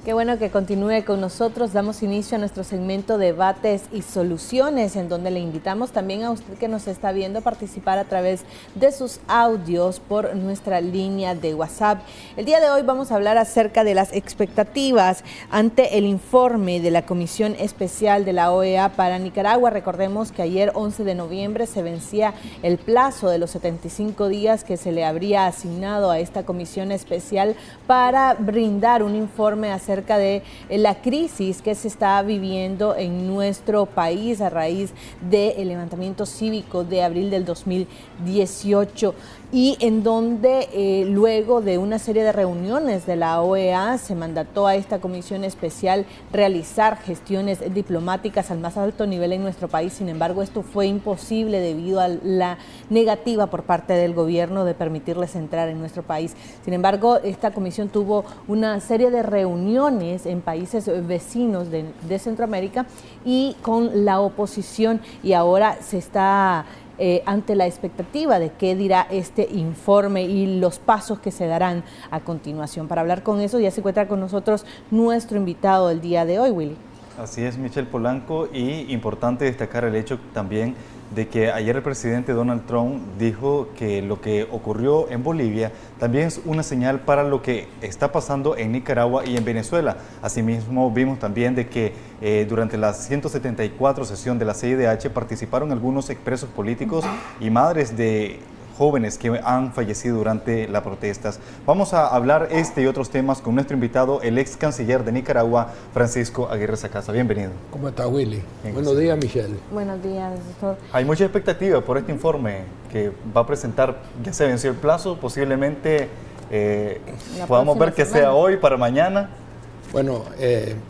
Qué bueno que continúe con nosotros. Damos inicio a nuestro segmento Debates y Soluciones, en donde le invitamos también a usted que nos está viendo a participar a través de sus audios por nuestra línea de WhatsApp. El día de hoy vamos a hablar acerca de las expectativas ante el informe de la Comisión Especial de la OEA para Nicaragua. Recordemos que ayer, 11 de noviembre, se vencía el plazo de los 75 días que se le habría asignado a esta Comisión Especial para brindar un informe acerca de la crisis que se está viviendo en nuestro país a raíz del levantamiento cívico de abril del 2018 y en donde luego de una serie de reuniones de la OEA se mandató a esta comisión especial realizar gestiones diplomáticas al más alto nivel en nuestro país. Sin embargo, esto fue imposible debido a la negativa por parte del gobierno de permitirles entrar en nuestro país. Sin embargo, esta comisión tuvo una serie de reuniones en países vecinos de Centroamérica y con la oposición, y ahora se está ante la expectativa de qué dirá este informe y los pasos que se darán a continuación. Para hablar con eso ya se encuentra con nosotros nuestro invitado del día de hoy, Willy. Así es, Michelle Polanco, y importante destacar el hecho también de que ayer el presidente Donald Trump dijo que lo que ocurrió en Bolivia también es una señal para lo que está pasando en Nicaragua y en Venezuela. Asimismo, vimos también de que durante la 174 sesión de la CIDH participaron algunos expresos políticos y madres de jóvenes que han fallecido durante las protestas. Vamos a hablar este y otros temas con nuestro invitado, el ex canciller de Nicaragua, Francisco Aguirre Sacasa. Bienvenido. ¿Cómo está, Willy? Bien, buenos días, Michelle. Buenos días, doctor. Hay mucha expectativa por este informe que va a presentar. Ya se venció el plazo, posiblemente podamos ver que sea hoy para mañana. Bueno,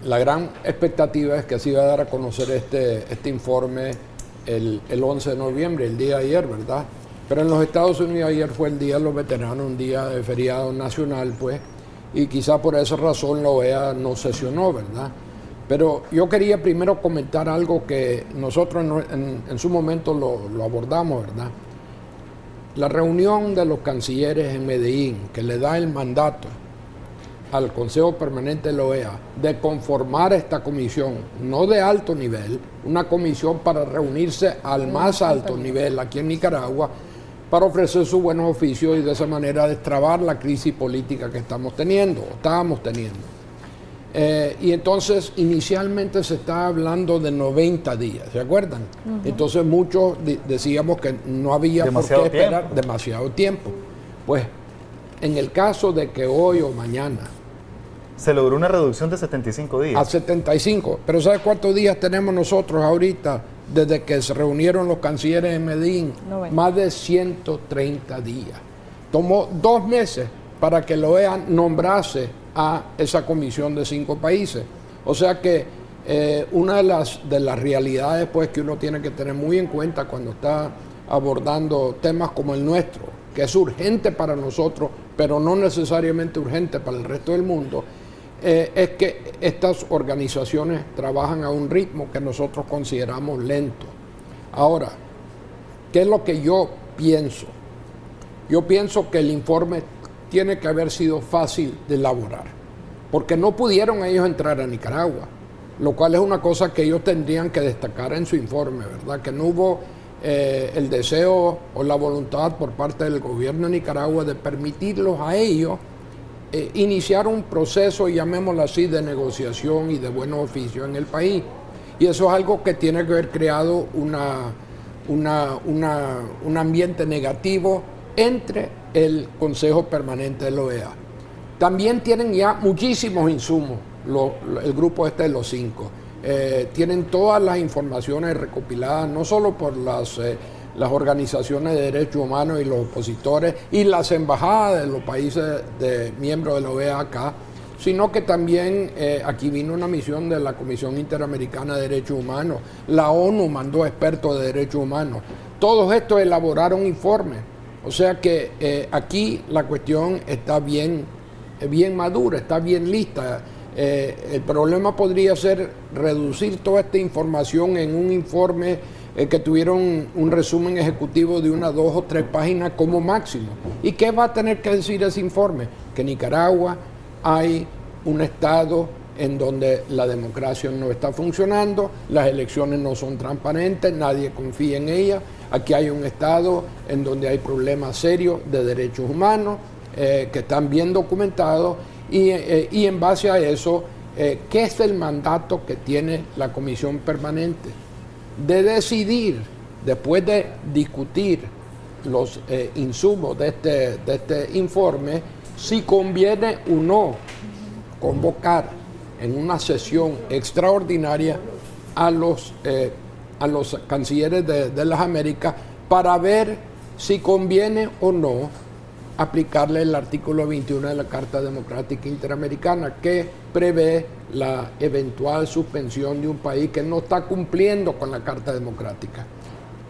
la gran expectativa es que se iba a dar a conocer este informe el 11 de noviembre, el día de ayer, ¿verdad? Pero en los Estados Unidos ayer fue el Día de los Veteranos, un día de feriado nacional, pues, y quizá por esa razón la OEA no sesionó, ¿verdad? Pero yo quería primero comentar algo que nosotros en su momento lo abordamos, ¿verdad? La reunión de los cancilleres en Medellín, que le da el mandato al Consejo Permanente de la OEA de conformar esta comisión, no de alto nivel, una comisión para reunirse al más alto nivel aquí en Nicaragua, para ofrecer sus buenos oficios y de esa manera destrabar la crisis política que estábamos teniendo. Y entonces inicialmente se estaba hablando de 90 días, ¿se acuerdan? Entonces muchos decíamos que no había por qué esperar demasiado tiempo. Pues en el caso de que hoy o mañana se logró una reducción de 75 días. A 75, pero ¿sabes cuántos días tenemos nosotros ahorita desde que se reunieron los cancilleres en Medellín? 90. Más de 130 días. Tomó 2 meses para que la OEA nombrase a esa comisión de 5 países. O sea que una de las realidades pues, que uno tiene que tener muy en cuenta cuando está abordando temas como el nuestro, que es urgente para nosotros, pero no necesariamente urgente para el resto del mundo, es que estas organizaciones trabajan a un ritmo que nosotros consideramos lento. Ahora, ¿qué es lo que yo pienso? Yo pienso que el informe tiene que haber sido fácil de elaborar, porque no pudieron ellos entrar a Nicaragua, lo cual es una cosa que ellos tendrían que destacar en su informe, ¿verdad? Que no hubo el deseo o la voluntad por parte del gobierno de Nicaragua de permitirlos a ellos iniciar un proceso, llamémoslo así, de negociación y de buenos oficios en el país. Y eso es algo que tiene que haber creado un ambiente negativo entre el Consejo Permanente de la OEA. También tienen ya muchísimos insumos, el grupo este de los 5. Tienen todas las informaciones recopiladas, no solo por las organizaciones de derechos humanos y los opositores y las embajadas de los países miembros de la OEA acá, sino que también aquí vino una misión de la Comisión Interamericana de Derechos Humanos, la ONU mandó expertos de derechos humanos, todos estos elaboraron informes, o sea que aquí la cuestión está bien madura, está bien lista. El problema podría ser reducir toda esta información en un informe que tuviera un resumen ejecutivo de 1, 2 o 3 páginas como máximo. ¿Y qué va a tener que decir ese informe? Que en Nicaragua hay un Estado en donde la democracia no está funcionando, las elecciones no son transparentes, nadie confía en ellas. Aquí hay un Estado en donde hay problemas serios de derechos humanos que están bien documentados y en base a eso, ¿qué es el mandato que tiene la Comisión Permanente? De decidir, después de discutir los insumos de este informe, si conviene o no convocar en una sesión extraordinaria a los cancilleres de las Américas para ver si conviene o no aplicarle el artículo 21 de la Carta Democrática Interamericana, que prevé la eventual suspensión de un país que no está cumpliendo con la Carta Democrática.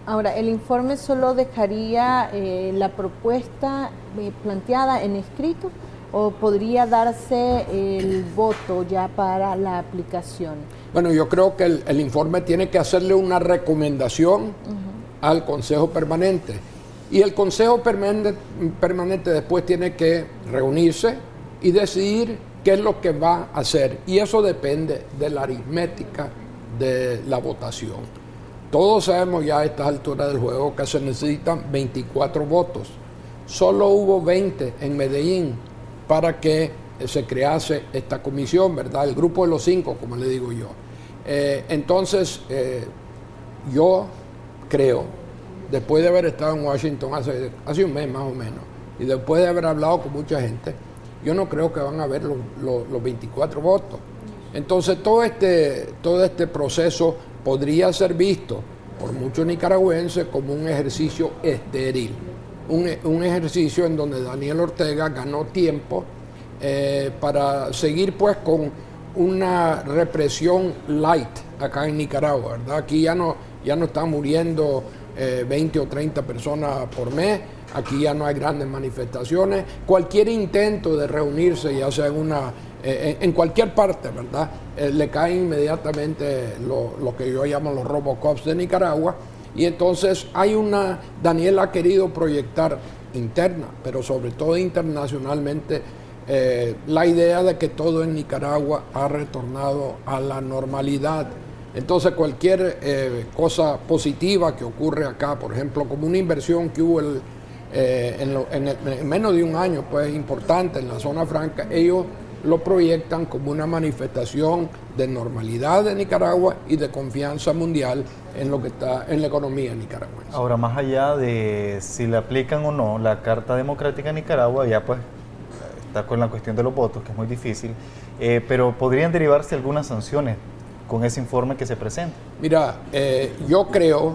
Ahora, ¿el informe solo dejaría la propuesta planteada en escrito o podría darse el voto ya para la aplicación? Bueno, yo creo que el informe tiene que hacerle una recomendación al Consejo Permanente. Y el Consejo Permanente después tiene que reunirse y decidir qué es lo que va a hacer. Y eso depende de la aritmética de la votación. Todos sabemos ya a estas alturas del juego que se necesitan 24 votos. Solo hubo 20 en Medellín para que se crease esta comisión, ¿verdad? El grupo de los 5, como le digo yo. Entonces, yo creo, después de haber estado en Washington hace un mes más o menos, y después de haber hablado con mucha gente, yo no creo que van a haber los 24 votos. Entonces, todo este proceso podría ser visto por muchos nicaragüenses como un ejercicio estéril, un ejercicio en donde Daniel Ortega ganó tiempo para seguir pues con una represión light acá en Nicaragua, ¿verdad? Aquí ya no están muriendo 20 o 30 personas por mes, aquí ya no hay grandes manifestaciones, cualquier intento de reunirse, ya sea en cualquier parte, ¿verdad? Le caen inmediatamente lo que yo llamo los Robocops de Nicaragua, y entonces Daniel ha querido proyectar interna, pero sobre todo internacionalmente, la idea de que todo en Nicaragua ha retornado a la normalidad. Entonces cualquier cosa positiva que ocurre acá, por ejemplo, como una inversión que hubo en menos de un año, pues importante en la zona franca, ellos lo proyectan como una manifestación de normalidad de Nicaragua y de confianza mundial en lo que está en la economía nicaragüense. Ahora, más allá de si le aplican o no la Carta Democrática en Nicaragua, ya pues está con la cuestión de los votos, que es muy difícil, pero podrían derivarse algunas sanciones con ese informe que se presenta. Mira, yo creo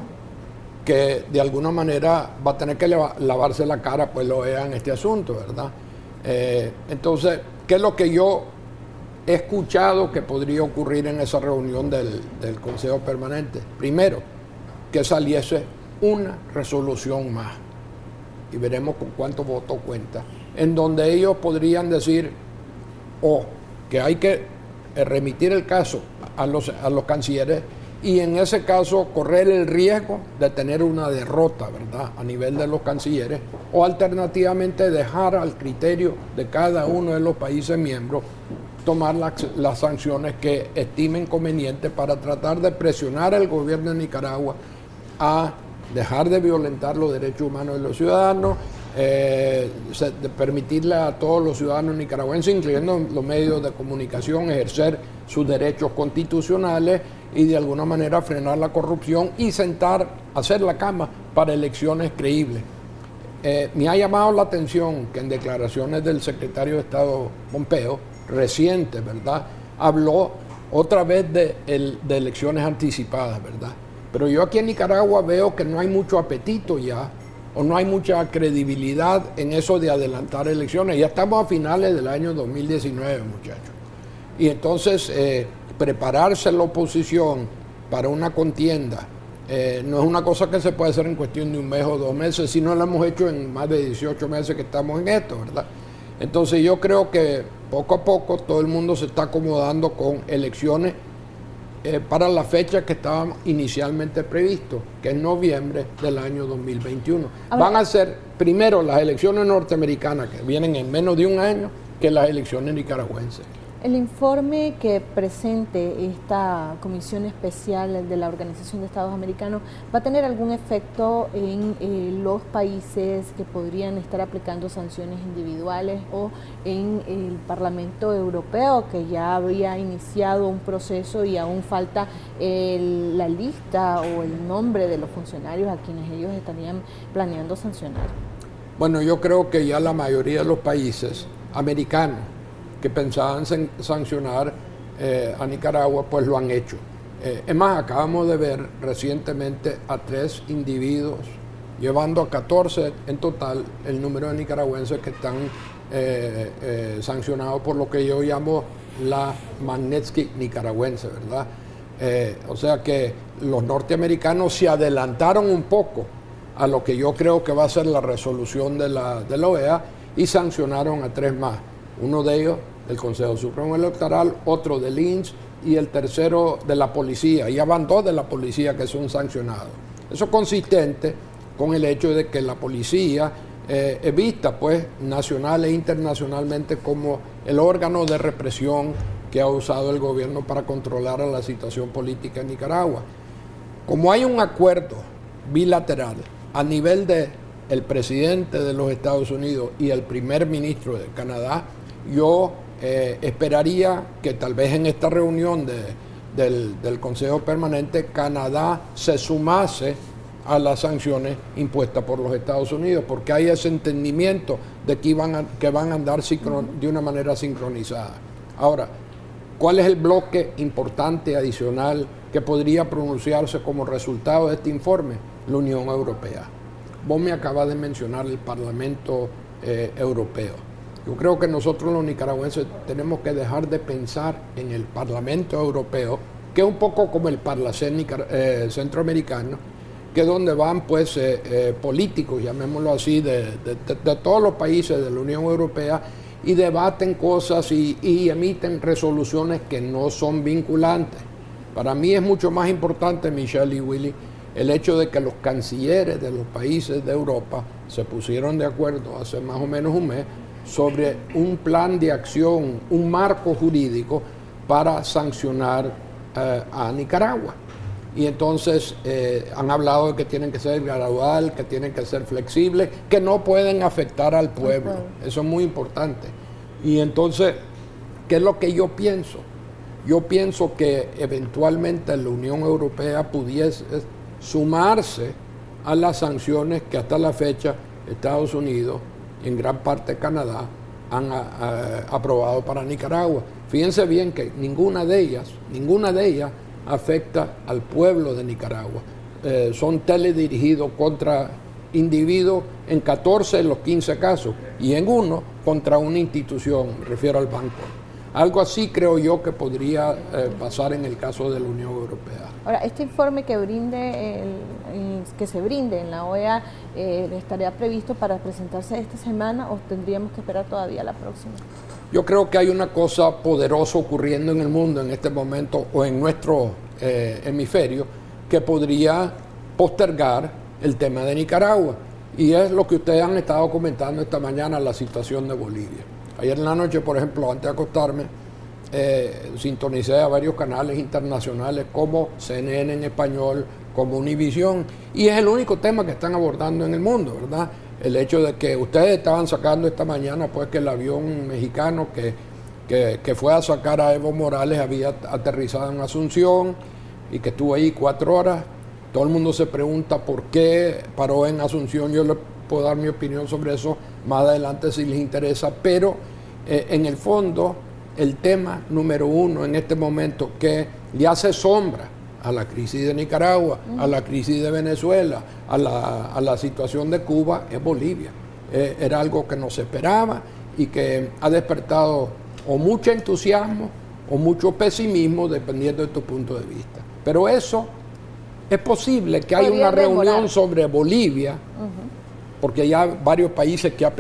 que de alguna manera va a tener que lavarse la cara, pues lo vean este asunto, ¿verdad? Entonces, ¿qué es lo que yo he escuchado que podría ocurrir en esa reunión del Consejo Permanente? Primero, que saliese una resolución más, y veremos con cuántos votos cuenta, en donde ellos podrían decir que hay que remitir el caso a los cancilleres y en ese caso correr el riesgo de tener una derrota, ¿verdad?, a nivel de los cancilleres, o alternativamente dejar al criterio de cada uno de los países miembros tomar las sanciones que estimen convenientes para tratar de presionar al gobierno de Nicaragua a dejar de violentar los derechos humanos de los ciudadanos, de permitirle a todos los ciudadanos nicaragüenses, incluyendo los medios de comunicación, ejercer sus derechos constitucionales y de alguna manera frenar la corrupción y hacer la cama para elecciones creíbles. Me ha llamado la atención que en declaraciones del secretario de Estado Pompeo, reciente, ¿verdad?, habló otra vez de elecciones anticipadas, ¿verdad? Pero yo aquí en Nicaragua veo que no hay mucho apetito ya, o no hay mucha credibilidad en eso de adelantar elecciones. Ya estamos a finales del año 2019, muchachos. Y entonces prepararse la oposición para una contienda no es una cosa que se puede hacer en cuestión de un mes o 2 meses, sino lo hemos hecho en más de 18 meses que estamos en esto, ¿verdad? Entonces yo creo que poco a poco todo el mundo se está acomodando con elecciones para la fecha que estaba inicialmente previsto, que es noviembre del año 2021. Van a ser primero las elecciones norteamericanas, que vienen en menos de un año, que las elecciones nicaragüenses. El informe que presente esta Comisión Especial de la Organización de Estados Americanos va a tener algún efecto en los países que podrían estar aplicando sanciones individuales o en el Parlamento Europeo, que ya había iniciado un proceso y aún falta la lista o el nombre de los funcionarios a quienes ellos estarían planeando sancionar? Bueno, yo creo que ya la mayoría de los países americanos que pensaban sancionar a Nicaragua, pues lo han hecho. Es más, acabamos de ver recientemente a 3 individuos, llevando a 14 en total el número de nicaragüenses que están sancionados por lo que yo llamo la Magnitsky nicaragüense, ¿verdad? O sea que los norteamericanos se adelantaron un poco a lo que yo creo que va a ser la resolución de la OEA y sancionaron a 3 más. Uno de ellos del Consejo Supremo Electoral, otro del INS y el tercero de la policía. Ya van 2 de la policía que son sancionados. Eso es consistente con el hecho de que la policía es vista pues nacional e internacionalmente como el órgano de represión que ha usado el gobierno para controlar a la situación política en Nicaragua. Como hay un acuerdo bilateral a nivel de el presidente de los Estados Unidos y el primer ministro de Canadá, yo esperaría que tal vez en esta reunión del Consejo Permanente Canadá se sumase a las sanciones impuestas por los Estados Unidos, porque hay ese entendimiento de que van a andar de una manera sincronizada. Ahora, ¿cuál es el bloque importante adicional que podría pronunciarse como resultado de este informe? La Unión Europea. Vos me acabas de mencionar el Parlamento Europeo. Yo creo que nosotros los nicaragüenses tenemos que dejar de pensar en el Parlamento Europeo, que es un poco como el Parlacén centroamericano, que es donde van pues políticos, llamémoslo así, de todos los países de la Unión Europea y debaten cosas y emiten resoluciones que no son vinculantes. Para mí es mucho más importante, Michelle y Willy, el hecho de que los cancilleres de los países de Europa se pusieron de acuerdo hace más o menos un mes sobre un plan de acción, un marco jurídico para sancionar a Nicaragua. Y entonces han hablado de que tienen que ser gradual, que tienen que ser flexibles, que no pueden afectar al pueblo. Eso es muy importante. Y entonces, ¿qué es lo que yo pienso? Yo pienso que eventualmente la Unión Europea pudiese sumarse a las sanciones que hasta la fecha Estados Unidos y en gran parte Canadá han aprobado para Nicaragua. Fíjense bien que ninguna de ellas afecta al pueblo de Nicaragua. Son teledirigidos contra individuos en 14 de los 15 casos y en uno contra una institución, me refiero al banco. Algo así creo yo que podría pasar en el caso de la Unión Europea. Ahora, este informe que se brinde en la OEA estaría previsto para presentarse esta semana o tendríamos que esperar todavía la próxima. Yo creo que hay una cosa poderosa ocurriendo en el mundo en este momento o en nuestro hemisferio que podría postergar el tema de Nicaragua y es lo que ustedes han estado comentando esta mañana, la situación de Bolivia. Ayer en la noche, por ejemplo, antes de acostarme, sintonicé a varios canales internacionales como CNN en español, como Univisión, y es el único tema que están abordando en el mundo, ¿verdad? El hecho de que ustedes estaban sacando esta mañana, pues que el avión mexicano que fue a sacar a Evo Morales había aterrizado en Asunción y que estuvo ahí 4 horas. Todo el mundo se pregunta por qué paró en Asunción. Yo le puedo dar mi opinión sobre eso más adelante si les interesa, pero en el fondo el tema número 1 en este momento que le hace sombra a la crisis de Nicaragua, a la crisis de Venezuela, a la situación de Cuba es Bolivia. Era algo que no se esperaba y que ha despertado o mucho entusiasmo o mucho pesimismo dependiendo de tu punto de vista. Pero eso es posible que haya una reunión sobre Bolivia, porque ya varios países que han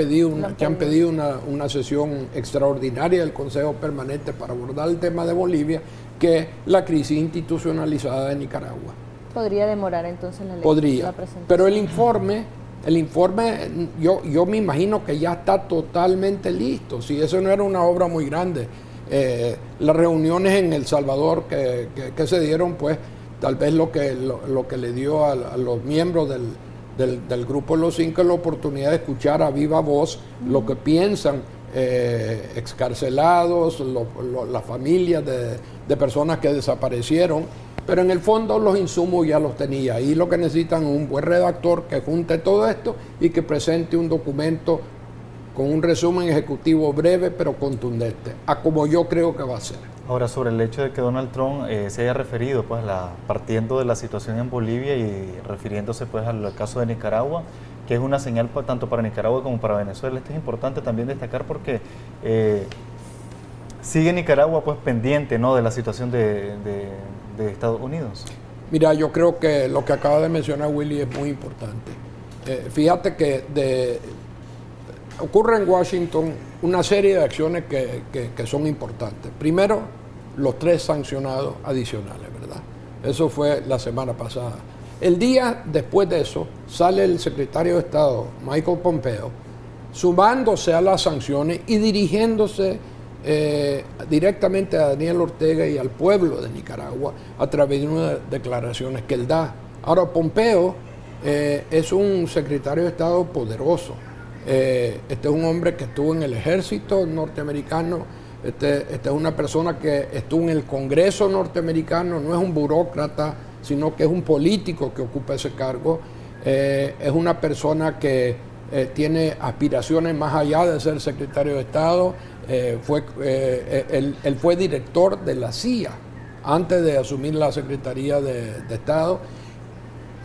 pedido una sesión extraordinaria del Consejo Permanente para abordar el tema de Bolivia, que es la crisis institucionalizada de Nicaragua. ¿Podría demorar entonces la presentación? Pero el informe yo me imagino que ya está totalmente listo. Si eso no era una obra muy grande, Las reuniones en El Salvador que se dieron, pues tal vez lo que le dio a los miembros del grupo de los 5 es la oportunidad de escuchar a viva voz lo que piensan excarcelados, las familias de personas que desaparecieron, pero en el fondo los insumos ya los tenía. Y lo que necesitan es un buen redactor que junte todo esto y que presente un documento con un resumen ejecutivo breve pero contundente, a como yo creo que va a ser. Ahora, sobre el hecho de que Donald Trump se haya referido, pues, partiendo de la situación en Bolivia y refiriéndose, pues, al caso de Nicaragua, que es una señal tanto para Nicaragua como para Venezuela. Esto es importante también destacar porque sigue Nicaragua, pues, pendiente, ¿no?, de la situación de Estados Unidos. Mira, yo creo que lo que acaba de mencionar Willy es muy importante. Fíjate que ocurre en Washington una serie de acciones que son importantes. Primero, los 3 sancionados adicionales, ¿verdad? Eso fue la semana pasada. El día después de eso, sale el secretario de Estado, Michael Pompeo, sumándose a las sanciones y dirigiéndose directamente a Daniel Ortega y al pueblo de Nicaragua a través de unas declaraciones que él da. Ahora, Pompeo es un secretario de Estado poderoso. Este es un hombre que estuvo en el ejército norteamericano, este es una persona que estuvo en el Congreso norteamericano, no es un burócrata, sino que es un político que ocupa ese cargo. Es una persona que tiene aspiraciones más allá de ser secretario de Estado. Él fue director de la CIA antes de asumir la Secretaría de Estado.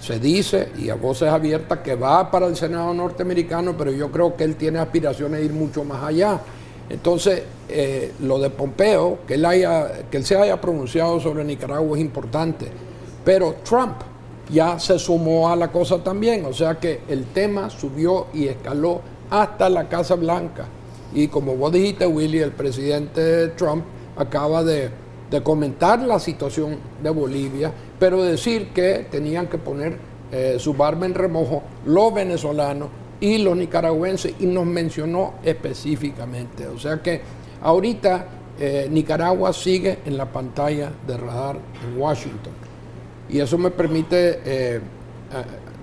Se dice, y a voces abiertas, que va para el Senado norteamericano, pero yo creo que él tiene aspiraciones de ir mucho más allá. Entonces, lo de Pompeo, que él se haya pronunciado sobre Nicaragua es importante, pero Trump ya se sumó a la cosa también, o sea que el tema subió y escaló hasta la Casa Blanca. Y como vos dijiste, Willy, el presidente Trump acaba de comentar la situación de Bolivia, pero decir que tenían que poner su barba en remojo los venezolanos y los nicaragüenses, y nos mencionó específicamente. O sea que ahorita Nicaragua sigue en la pantalla de radar en Washington. Y eso me permite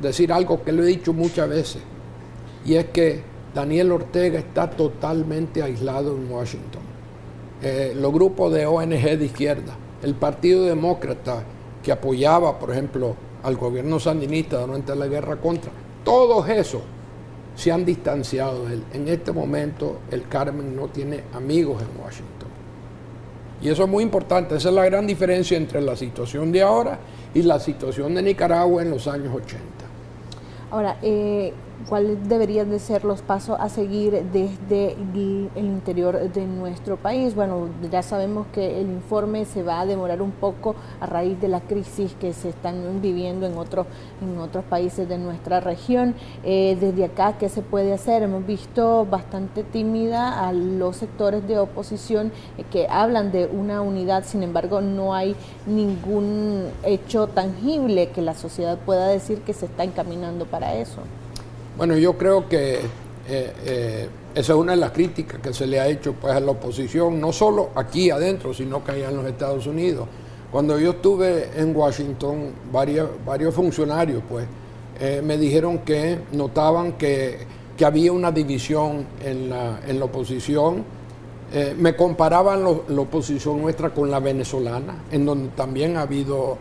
decir algo que lo he dicho muchas veces, y es que Daniel Ortega está totalmente aislado en Washington. Los grupos de ONG de izquierda, el Partido Demócrata que apoyaba, por ejemplo, al gobierno sandinista durante la guerra contra, todos esos se han distanciado de él. En este momento el Carmen no tiene amigos en Washington. Y eso es muy importante, esa es la gran diferencia entre la situación de ahora y la situación de Nicaragua en los años 80. Ahora, ¿cuáles deberían de ser los pasos a seguir desde el interior de nuestro país? Bueno, ya sabemos que el informe se va a demorar un poco a raíz de la crisis que se están viviendo en otros países de nuestra región. Desde acá, ¿qué se puede hacer? Hemos visto bastante tímida a los sectores de oposición que hablan de una unidad, sin embargo, no hay ningún hecho tangible que la sociedad pueda decir que se está encaminando para eso. Bueno, yo creo que esa es una de las críticas que se le ha hecho, pues, a la oposición, no solo aquí adentro, sino que allá en los Estados Unidos. Cuando yo estuve en Washington, varios funcionarios, pues, me dijeron que notaban que había una división en la oposición. Me comparaban la oposición nuestra con la venezolana, en donde también ha habido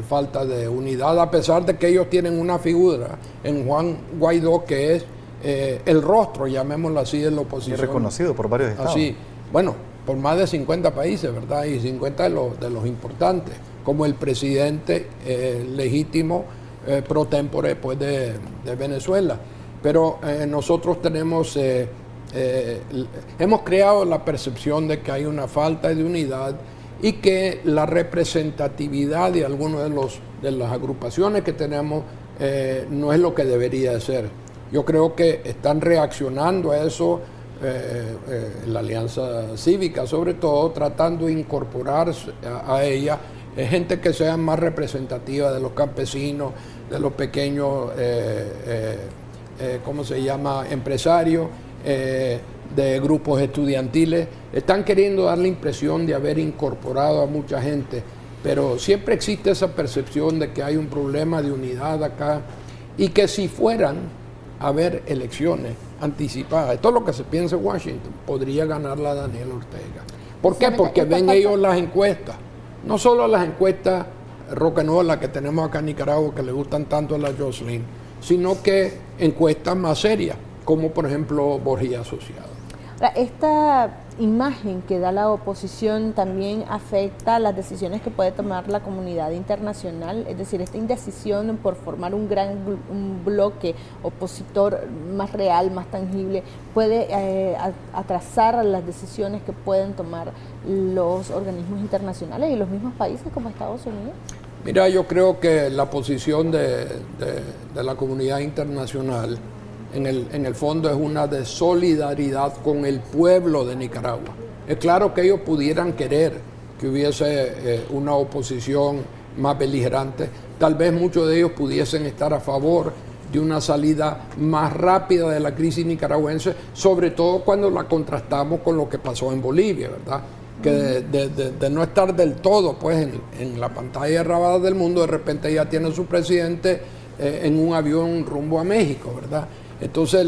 falta de unidad, a pesar de que ellos tienen una figura en Juan Guaidó que es el rostro, llamémoslo así, de la oposición. Y reconocido por varios estados. Así, bueno, por más de 50 países, ¿verdad? Y 50 de los importantes, como el presidente legítimo pro tempore, pues, de Venezuela. Pero nosotros hemos creado la percepción de que hay una falta de unidad y que la representatividad de algunas de las agrupaciones que tenemos no es lo que debería de ser. Yo creo que están reaccionando a eso, la Alianza Cívica sobre todo, tratando de incorporar a ella gente que sea más representativa de los campesinos, de los pequeños, ¿cómo se llama?, empresarios, de grupos estudiantiles. Están queriendo dar la impresión de haber incorporado a mucha gente, pero siempre existe esa percepción de que hay un problema de unidad acá y que si fueran a haber elecciones anticipadas, esto es lo que se piensa en Washington, podría ganarla Daniel Ortega. ¿Por qué? Porque ven ellos las encuestas, no solo las encuestas rock'n'roll que tenemos acá en Nicaragua que le gustan tanto a la Jocelyn, sino que encuestas más serias, como por ejemplo Borgia Asociado. Ahora, esta imagen que da la oposición también afecta las decisiones que puede tomar la comunidad internacional, es decir, esta indecisión por formar un bloque opositor más real, más tangible, puede atrasar las decisiones que pueden tomar los organismos internacionales y los mismos países como Estados Unidos. Mira, yo creo que la posición de la comunidad internacional en el fondo es una de solidaridad con el pueblo de Nicaragua. Es claro que ellos pudieran querer que hubiese una oposición más beligerante. Tal vez muchos de ellos pudiesen estar a favor de una salida más rápida de la crisis nicaragüense, sobre todo cuando la contrastamos con lo que pasó en Bolivia, ¿verdad? Que de no estar del todo pues en la pantalla de radar del mundo, de repente ya tiene su presidente en un avión rumbo a México, ¿verdad? Entonces,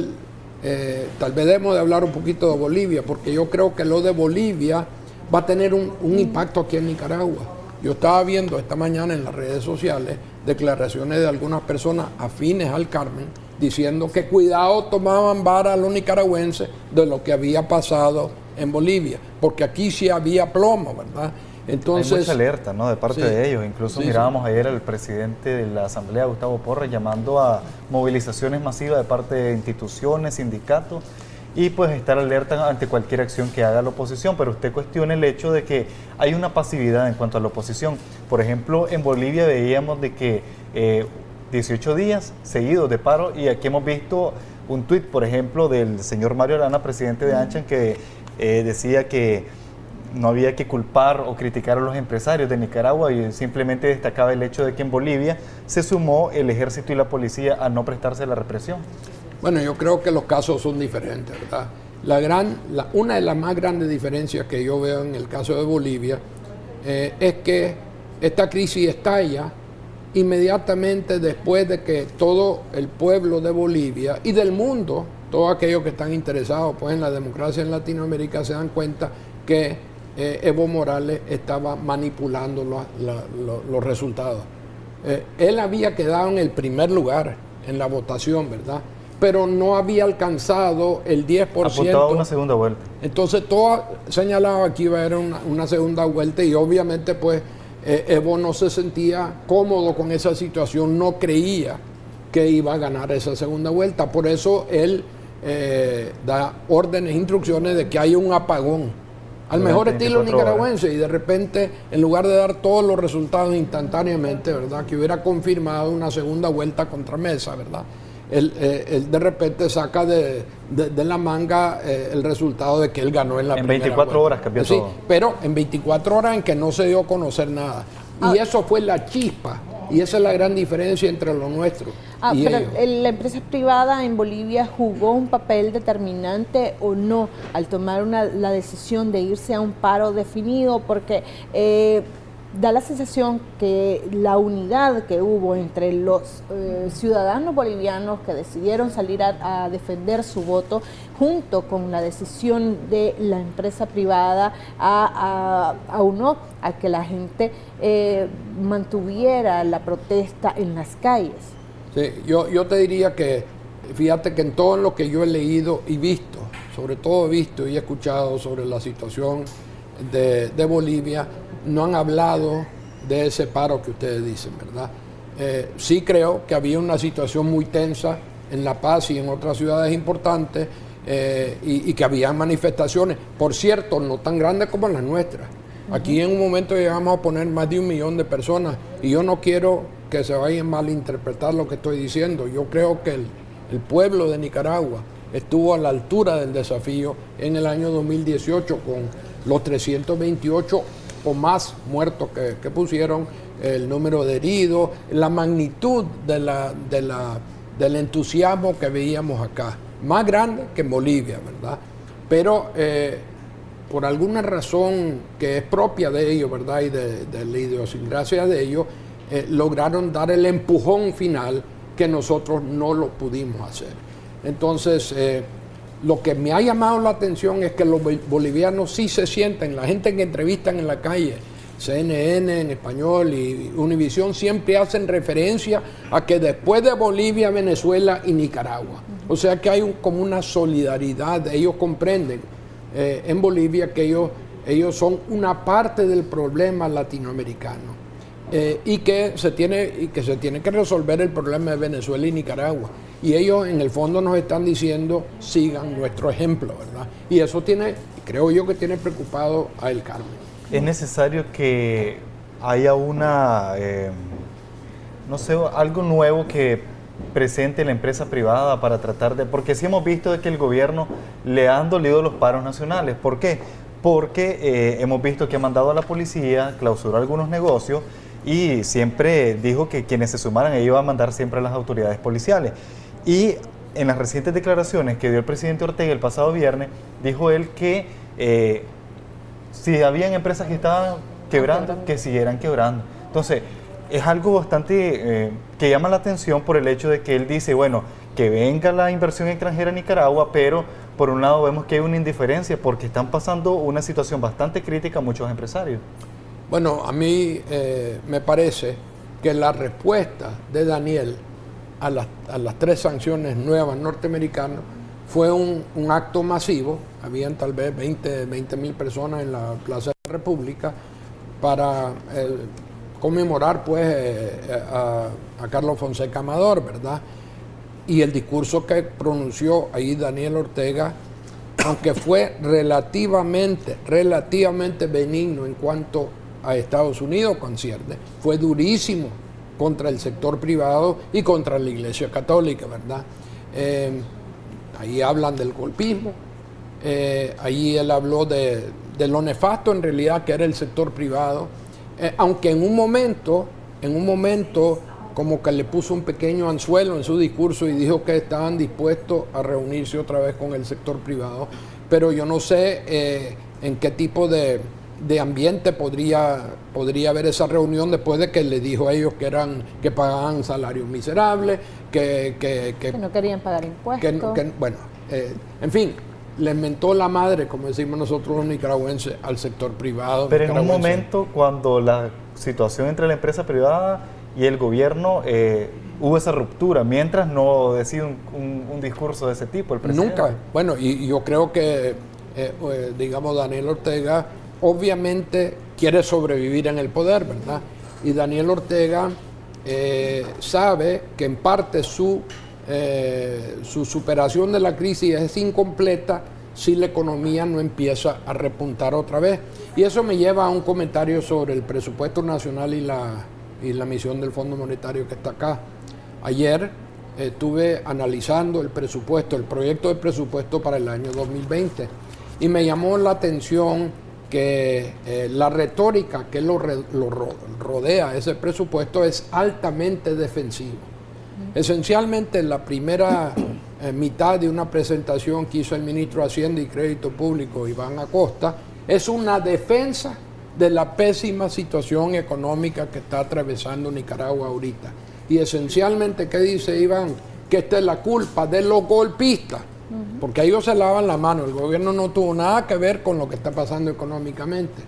tal vez debemos de hablar un poquito de Bolivia, porque yo creo que lo de Bolivia va a tener un impacto aquí en Nicaragua. Yo estaba viendo esta mañana en las redes sociales declaraciones de algunas personas afines al Carmen, diciendo que cuidado tomaban vara a los nicaragüenses de lo que había pasado en Bolivia, porque aquí sí había plomo, ¿verdad? Entonces, hay mucha alerta, ¿no?, de parte de ellos. Incluso mirábamos ayer al presidente de la Asamblea, Gustavo Porras, llamando a movilizaciones masivas de parte de instituciones, sindicatos, y pues estar alerta ante cualquier acción que haga la oposición. Pero usted cuestiona el hecho de que hay una pasividad en cuanto a la oposición. Por ejemplo, en Bolivia veíamos de que 18 días seguidos de paro, y aquí hemos visto un tuit, por ejemplo, del señor Mario Arana, presidente de ANCHAN, que decía que no había que culpar o criticar a los empresarios de Nicaragua, y simplemente destacaba el hecho de que en Bolivia se sumó el ejército y la policía a no prestarse a la represión. Bueno, yo creo que los casos son diferentes, ¿verdad? Una de las más grandes diferencias que yo veo en el caso de Bolivia es que esta crisis estalla inmediatamente después de que todo el pueblo de Bolivia y del mundo, todos aquellos que están interesados pues, en la democracia en Latinoamérica, se dan cuenta que Evo Morales estaba manipulando los resultados. Él había quedado en el primer lugar en la votación, ¿verdad? Pero no había alcanzado el 10%. Apuntaba una segunda vuelta. Entonces todo señalaba que iba a haber una segunda vuelta, y obviamente pues Evo no se sentía cómodo con esa situación, no creía que iba a ganar esa segunda vuelta. Por eso él da órdenes, instrucciones de que haya un apagón, al mejor estilo nicaragüense, y de repente, en lugar de dar todos los resultados instantáneamente, ¿verdad?, que hubiera confirmado una segunda vuelta contra Mesa, ¿verdad?, él de repente saca de la manga el resultado de que él ganó en la primera 24 horas cambió todo. Sí, pero en 24 horas en que no se dio a conocer nada. Y eso fue la chispa. Y esa es la gran diferencia entre lo nuestro y pero ellos. ¿La empresa privada en Bolivia jugó un papel determinante o no al tomar la decisión de irse a un paro definido? Porque da la sensación que la unidad que hubo entre los ciudadanos bolivianos que decidieron salir a defender su voto, junto con la decisión de la empresa privada, aunó a que la gente mantuviera la protesta en las calles. Sí, yo te diría que, fíjate que en todo lo que yo he leído y visto, sobre todo he visto y he escuchado sobre la situación de Bolivia, no han hablado de ese paro que ustedes dicen, ¿verdad? Sí creo que había una situación muy tensa en La Paz y en otras ciudades importantes, y que había manifestaciones, por cierto, no tan grandes como las nuestras. Aquí en un momento llegamos a poner más de 1 millón de personas, y yo no quiero que se vayan a malinterpretar lo que estoy diciendo. Yo creo que el pueblo de Nicaragua estuvo a la altura del desafío en el año 2018 con los 328 o más muertos que pusieron, el número de heridos, la magnitud del entusiasmo que veíamos acá, más grande que en Bolivia, ¿verdad? pero por alguna razón que es propia de ellos, ¿verdad? Y de la idiosincrasia de ellos, lograron dar el empujón final que nosotros no lo pudimos hacer. Entonces, lo que me ha llamado la atención es que los bolivianos sí se sienten, la gente que entrevistan en la calle, CNN en español y Univisión, siempre hacen referencia a que después de Bolivia, Venezuela y Nicaragua. O sea que hay como una solidaridad, ellos comprenden en Bolivia que ellos son una parte del problema latinoamericano y que se tiene que resolver el problema de Venezuela y Nicaragua. Y ellos en el fondo nos están diciendo, sigan nuestro ejemplo, ¿verdad? Y eso creo yo que tiene preocupado a El Carmen. Es necesario que haya no sé, algo nuevo que presente la empresa privada para tratar de... Porque sí hemos visto de que el gobierno le han dolido los paros nacionales. ¿Por qué? Porque hemos visto que ha mandado a la policía clausurar algunos negocios y siempre dijo que quienes se sumaran iba a mandar siempre a las autoridades policiales. Y en las recientes declaraciones que dio el presidente Ortega el pasado viernes, dijo él que si habían empresas que estaban quebrando, que siguieran quebrando. Entonces, es algo bastante que llama la atención por el hecho de que él dice, bueno, que venga la inversión extranjera a Nicaragua, pero por un lado vemos que hay una indiferencia porque están pasando una situación bastante crítica a muchos empresarios. Bueno, a mí me parece que la respuesta de Daniel a las 3 sanciones nuevas norteamericanas fue un acto masivo. Habían tal vez 20.000 personas en la Plaza de la República para conmemorar pues a Carlos Fonseca Amador, ¿verdad? Y el discurso que pronunció ahí Daniel Ortega, aunque fue relativamente benigno en cuanto a Estados Unidos concierne, fue durísimo contra el sector privado y contra la Iglesia Católica, ¿verdad? Ahí hablan del golpismo, ahí él habló de lo nefasto en realidad que era el sector privado, aunque en un momento como que le puso un pequeño anzuelo en su discurso y dijo que estaban dispuestos a reunirse otra vez con el sector privado, pero yo no sé en qué tipo de ambiente podría haber esa reunión después de que le dijo a ellos que pagaban salarios miserables, que no querían pagar impuestos. En fin, le mentó la madre, como decimos nosotros los nicaragüenses, al sector privado. Pero en un momento cuando la situación entre la empresa privada y el gobierno hubo esa ruptura, mientras no decide un discurso de ese tipo el presidente. Nunca. Bueno, y yo creo que, digamos, Daniel Ortega obviamente quiere sobrevivir en el poder, ¿verdad? Y Daniel Ortega sabe que en parte su superación de la crisis es incompleta si la economía no empieza a repuntar otra vez. Y eso me lleva a un comentario sobre el presupuesto nacional y la misión del Fondo Monetario que está acá. Ayer estuve analizando el proyecto de presupuesto para el año 2020 y me llamó la atención que la retórica que lo rodea ese presupuesto es altamente defensivo. Esencialmente la primera mitad de una presentación que hizo el ministro de Hacienda y Crédito Público, Iván Acosta, es una defensa de la pésima situación económica que está atravesando Nicaragua ahorita. Y esencialmente, ¿qué dice Iván? Que esta es la culpa de los golpistas, porque ellos se lavan la mano, el gobierno no tuvo nada que ver con lo que está pasando económicamente.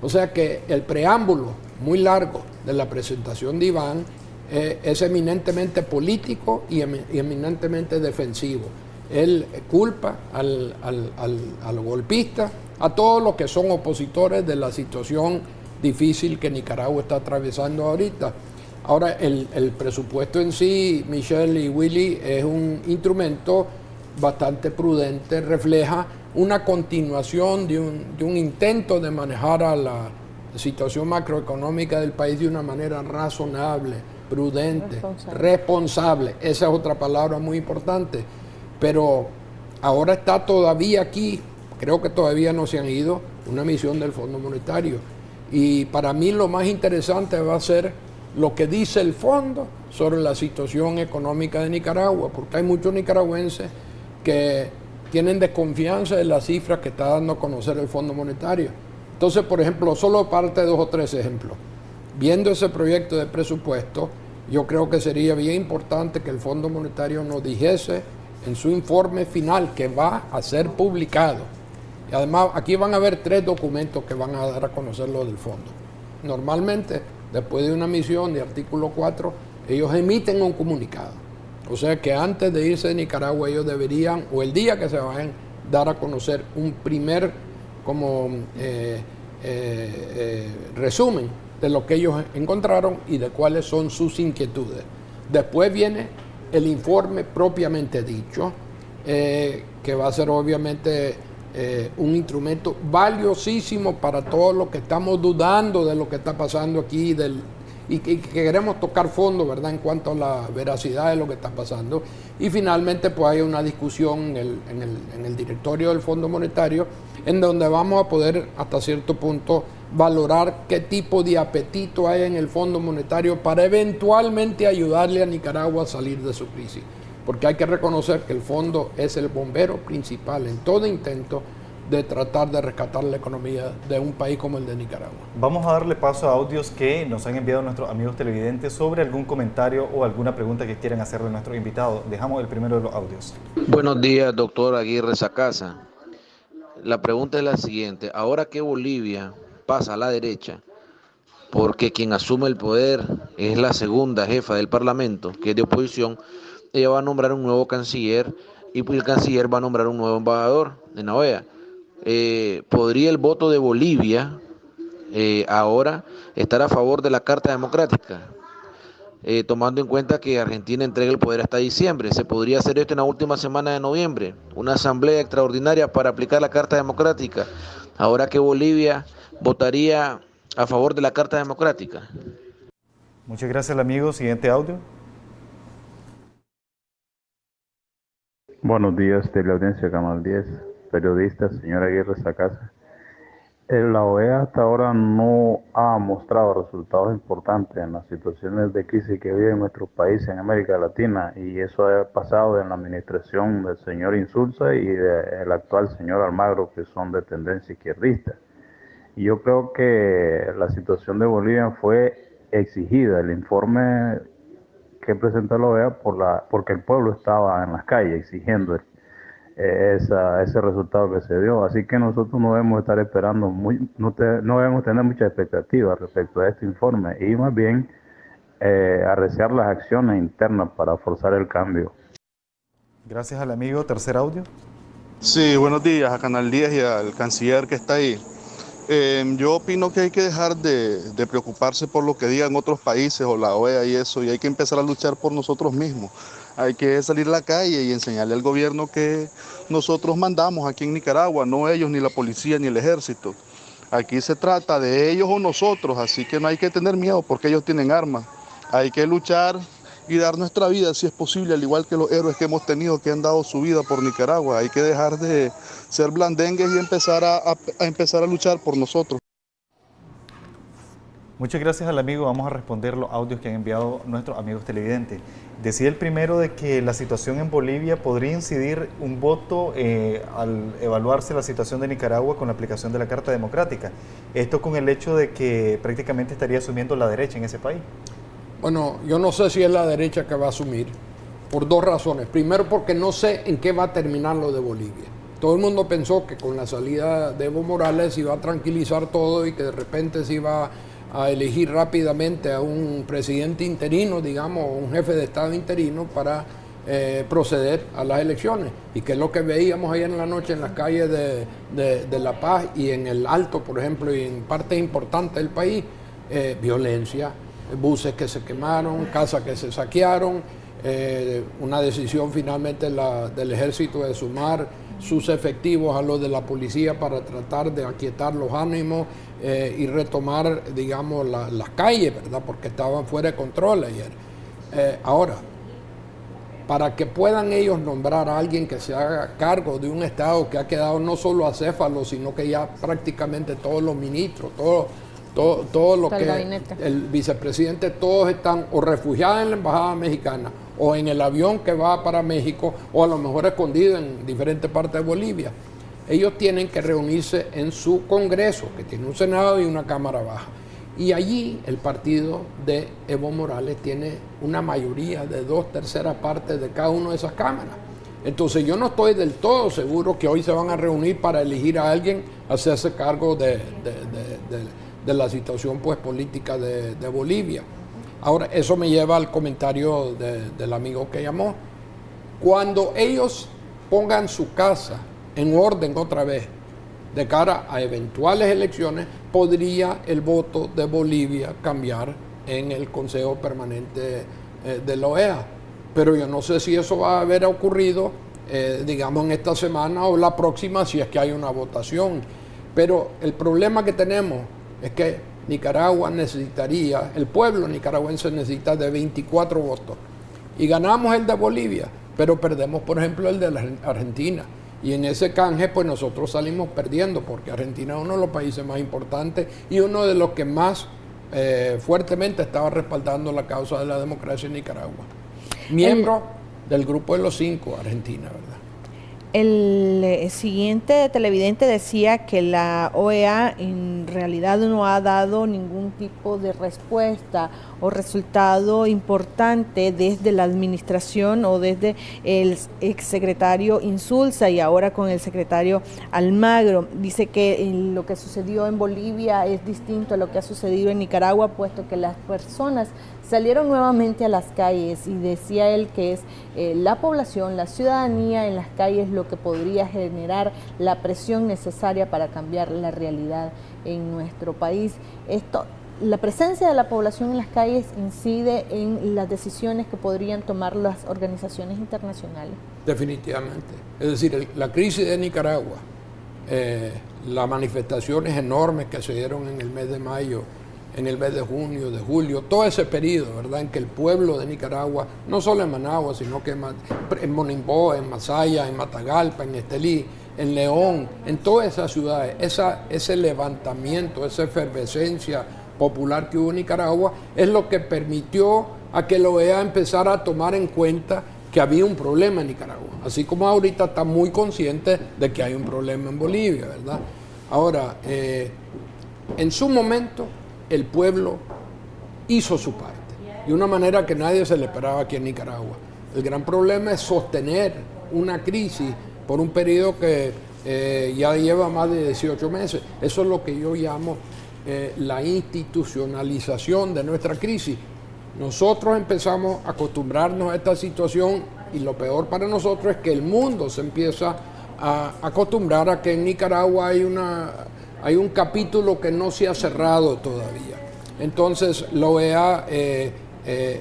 O sea que el preámbulo muy largo de la presentación de Iván es eminentemente político y eminentemente defensivo. Él culpa al golpista, a todos los que son opositores de la situación difícil que Nicaragua está atravesando ahorita. Ahora, el presupuesto en sí, Michelle y Willy, es un instrumento bastante prudente, refleja una continuación de un intento de manejar a la situación macroeconómica del país de una manera razonable, prudente, responsable. Esa es otra palabra muy importante. Pero ahora está todavía aquí, creo que todavía no se han ido, una misión del Fondo Monetario. Y para mí lo más interesante va a ser lo que dice el fondo sobre la situación económica de Nicaragua, porque hay muchos nicaragüenses que tienen desconfianza de las cifras que está dando a conocer el Fondo Monetario. Entonces, por ejemplo, solo parte de 2 o 3 ejemplos. Viendo ese proyecto de presupuesto, yo creo que sería bien importante que el Fondo Monetario nos dijese en su informe final que va a ser publicado. Y además, aquí van a haber 3 documentos que van a dar a conocer lo del fondo. Normalmente, después de una misión de artículo 4, ellos emiten un comunicado. O sea que antes de irse de Nicaragua, ellos deberían, o el día que se vayan, dar a conocer un primer resumen de lo que ellos encontraron y de cuáles son sus inquietudes. Después viene el informe propiamente dicho, que va a ser obviamente un instrumento valiosísimo para todos los que estamos dudando de lo que está pasando aquí y que queremos tocar fondo, ¿verdad?, en cuanto a la veracidad de lo que está pasando. Y finalmente pues hay una discusión en el directorio del Fondo Monetario, en donde vamos a poder hasta cierto punto valorar qué tipo de apetito hay en el Fondo Monetario para eventualmente ayudarle a Nicaragua a salir de su crisis. Porque hay que reconocer que el fondo es el bombero principal en todo intento de tratar de rescatar la economía de un país como el de Nicaragua. Vamos a darle paso a audios que nos han enviado nuestros amigos televidentes sobre algún comentario o alguna pregunta que quieran hacerle a nuestro invitado. Dejamos el primero de los audios. Buenos días, doctor Aguirre Sacasa. La pregunta es la siguiente. Ahora que Bolivia pasa a la derecha, porque quien asume el poder es la segunda jefa del Parlamento, que es de oposición, ella va a nombrar un nuevo canciller y el canciller va a nombrar un nuevo embajador en la OEA. ¿Podría el voto de Bolivia ahora estar a favor de la Carta Democrática? Tomando en cuenta que Argentina entrega el poder hasta diciembre, ¿se podría hacer esto en la última semana de noviembre? Una asamblea extraordinaria para aplicar la Carta Democrática, ahora que Bolivia votaría a favor de la Carta Democrática. Muchas gracias, amigo. Siguiente audio. Buenos días, teleaudiencia Canal 10, periodistas, señora Aguirre Sacasa. La OEA hasta ahora no ha mostrado resultados importantes en las situaciones de crisis que vive nuestro país en América Latina, y eso ha pasado en la administración del señor Insulza y del actual señor Almagro, que son de tendencia izquierdista. Y yo creo que la situación de Bolivia fue exigida, el informe que presentó la OEA porque el pueblo estaba en las calles exigiendo ese resultado que se dio. Así que nosotros no debemos estar esperando, no debemos tener muchas expectativas respecto a este informe y más bien arreciar las acciones internas para forzar el cambio. Gracias al amigo. Tercer audio. Sí, buenos días a Canal 10 y al canciller que está ahí. Yo opino que hay que dejar de preocuparse por lo que digan otros países o la OEA y eso, y hay que empezar a luchar por nosotros mismos. Hay que salir a la calle y enseñarle al gobierno que nosotros mandamos aquí en Nicaragua, no ellos, ni la policía, ni el ejército. Aquí se trata de ellos o nosotros, así que no hay que tener miedo porque ellos tienen armas. Hay que luchar y dar nuestra vida si es posible, al igual que los héroes que hemos tenido que han dado su vida por Nicaragua. Hay que dejar de ser blandengues y empezar a luchar por nosotros. Muchas gracias al amigo. Vamos a responder los audios que han enviado nuestros amigos televidentes. Decía el primero de que la situación en Bolivia podría incidir un voto al evaluarse la situación de Nicaragua con la aplicación de la Carta Democrática. Esto con el hecho de que prácticamente estaría asumiendo la derecha en ese país. Bueno, yo no sé si es la derecha que va a asumir, por 2 razones. Primero, porque no sé en qué va a terminar lo de Bolivia. Todo el mundo pensó que con la salida de Evo Morales iba a tranquilizar todo y que de repente se iba a elegir rápidamente a un presidente interino, digamos, un jefe de Estado interino para proceder a las elecciones. Y que es lo que veíamos ayer en la noche en las calles de La Paz y en el Alto, por ejemplo, y en partes importantes del país, violencia, buses que se quemaron, casas que se saquearon, una decisión finalmente del ejército de sumar sus efectivos a los de la policía para tratar de aquietar los ánimos y retomar, digamos, las calles, ¿verdad? Porque estaban fuera de control ayer. Ahora, para que puedan ellos nombrar a alguien que se haga cargo de un Estado que ha quedado no solo acéfalo, sino que ya prácticamente todos los ministros, todo lo que el vicepresidente, todos están o refugiados en la embajada mexicana o en el avión que va para México, o a lo mejor escondido en diferentes partes de Bolivia. Ellos tienen que reunirse en su Congreso, que tiene un Senado y una Cámara Baja. Y allí el partido de Evo Morales tiene una mayoría de 2/3 partes de cada una de esas cámaras. Entonces yo no estoy del todo seguro que hoy se van a reunir para elegir a alguien a hacerse cargo de la situación pues, política de Bolivia. Ahora, eso me lleva al comentario del amigo que llamó. Cuando ellos pongan su casa en orden otra vez, de cara a eventuales elecciones, podría el voto de Bolivia cambiar en el Consejo Permanente de la OEA. Pero yo no sé si eso va a haber ocurrido, digamos, en esta semana o la próxima, si es que hay una votación. Pero el problema que tenemos es que Nicaragua necesitaría, el pueblo nicaragüense necesita de 24 votos. Y ganamos el de Bolivia, pero perdemos, por ejemplo, el de la Argentina. Y en ese canje, pues nosotros salimos perdiendo, porque Argentina es uno de los países más importantes y uno de los que más fuertemente estaba respaldando la causa de la democracia en Nicaragua. Miembro del grupo de los 5, Argentina, ¿verdad? El siguiente televidente decía que la OEA en realidad no ha dado ningún tipo de respuesta o resultado importante desde la administración o desde el exsecretario Insulza y ahora con el secretario Almagro. Dice que lo que sucedió en Bolivia es distinto a lo que ha sucedido en Nicaragua, puesto que las personas salieron nuevamente a las calles y decía él que es la población, la ciudadanía en las calles lo que podría generar la presión necesaria para cambiar la realidad en nuestro país. La presencia de la población en las calles incide en las decisiones que podrían tomar las organizaciones internacionales. Definitivamente. Es decir, la crisis de Nicaragua, las manifestaciones enormes que se dieron en el mes de mayo, en el mes de junio, de julio, todo ese periodo, ¿verdad?, en que el pueblo de Nicaragua, no solo en Managua, sino que en Monimbó, en Masaya, en Matagalpa, en Estelí, en León, en todas esas ciudades, ese levantamiento, esa efervescencia popular que hubo en Nicaragua, es lo que permitió a que la OEA empezara a tomar en cuenta que había un problema en Nicaragua, así como ahorita está muy consciente de que hay un problema en Bolivia, ¿verdad? Ahora, en su momento, el pueblo hizo su parte, de una manera que nadie se le esperaba aquí en Nicaragua. El gran problema es sostener una crisis por un periodo que ya lleva más de 18 meses. Eso es lo que yo llamo la institucionalización de nuestra crisis. Nosotros empezamos a acostumbrarnos a esta situación y lo peor para nosotros es que el mundo se empieza a acostumbrar a que en Nicaragua hay un capítulo que no se ha cerrado todavía. Entonces la OEA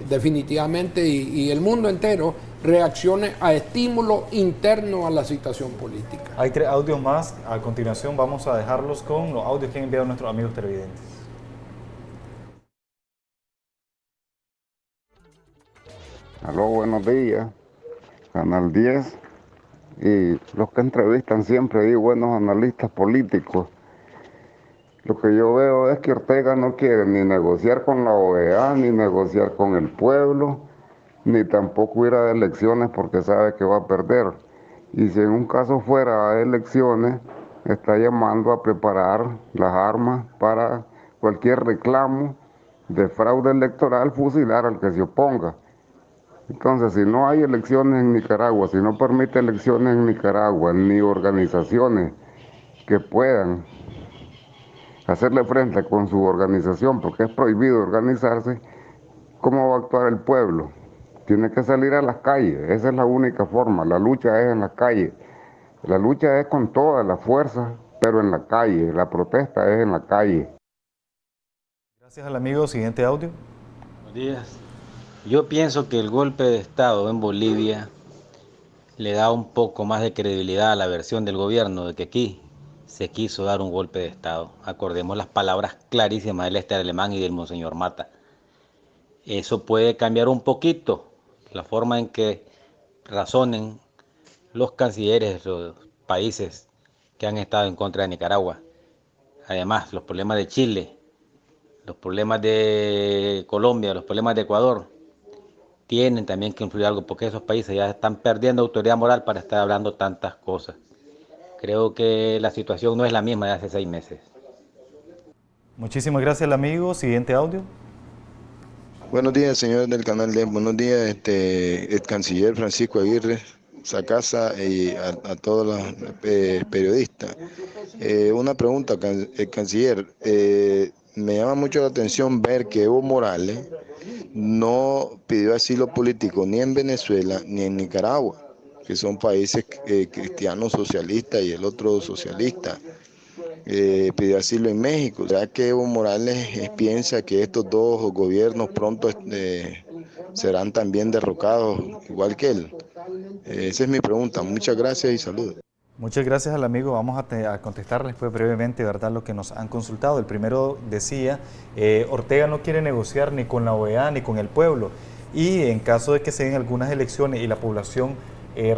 definitivamente y el mundo entero reaccione a estímulo interno a la situación política. Hay 3 audios más. A continuación vamos a dejarlos con los audios que han enviado nuestros amigos televidentes. Aló, buenos días. Canal 10. Y los que entrevistan siempre hay buenos analistas políticos. Lo que yo veo es que Ortega no quiere ni negociar con la OEA, ni negociar con el pueblo, ni tampoco ir a elecciones porque sabe que va a perder. Y si en un caso fuera a elecciones, está llamando a preparar las armas para cualquier reclamo de fraude electoral, fusilar al que se oponga. Entonces, si no hay elecciones en Nicaragua, si no permite elecciones en Nicaragua, ni organizaciones que puedan hacerle frente con su organización, porque es prohibido organizarse, ¿cómo va a actuar el pueblo? Tiene que salir a las calles, esa es la única forma, la lucha es en las calles. La lucha es con toda la fuerza, pero en la calle, la protesta es en la calle. Gracias al amigo. Siguiente audio. Buenos días. Yo pienso que el golpe de Estado en Bolivia le da un poco más de credibilidad a la versión del gobierno de que aquí se quiso dar un golpe de Estado. Acordemos las palabras clarísimas del Alemán y del Monseñor Mata. Eso puede cambiar un poquito la forma en que razonen los cancilleres de los países que han estado en contra de Nicaragua. Además, los problemas de Chile, los problemas de Colombia, los problemas de Ecuador, tienen también que influir algo, porque esos países ya están perdiendo autoridad moral para estar hablando tantas cosas. Creo que la situación no es la misma de hace 6 meses. Muchísimas gracias al amigo. Siguiente audio. Buenos días, señores del canal D. Buenos días, el canciller Francisco Aguirre Sacasa y a todos los periodistas. Una pregunta, canciller. Me llama mucho la atención ver que Evo Morales no pidió asilo político ni en Venezuela ni en Nicaragua, que son países cristianos socialistas y el otro socialista. Pidió asilo en México. ¿Será que Evo Morales piensa que estos dos gobiernos pronto serán también derrocados igual que él? Esa es mi pregunta. Muchas gracias y saludos. Muchas gracias al amigo. Vamos a contestarles pues brevemente, ¿verdad?, lo que nos han consultado. El primero decía, Ortega no quiere negociar ni con la OEA ni con el pueblo, y en caso de que se den algunas elecciones y la población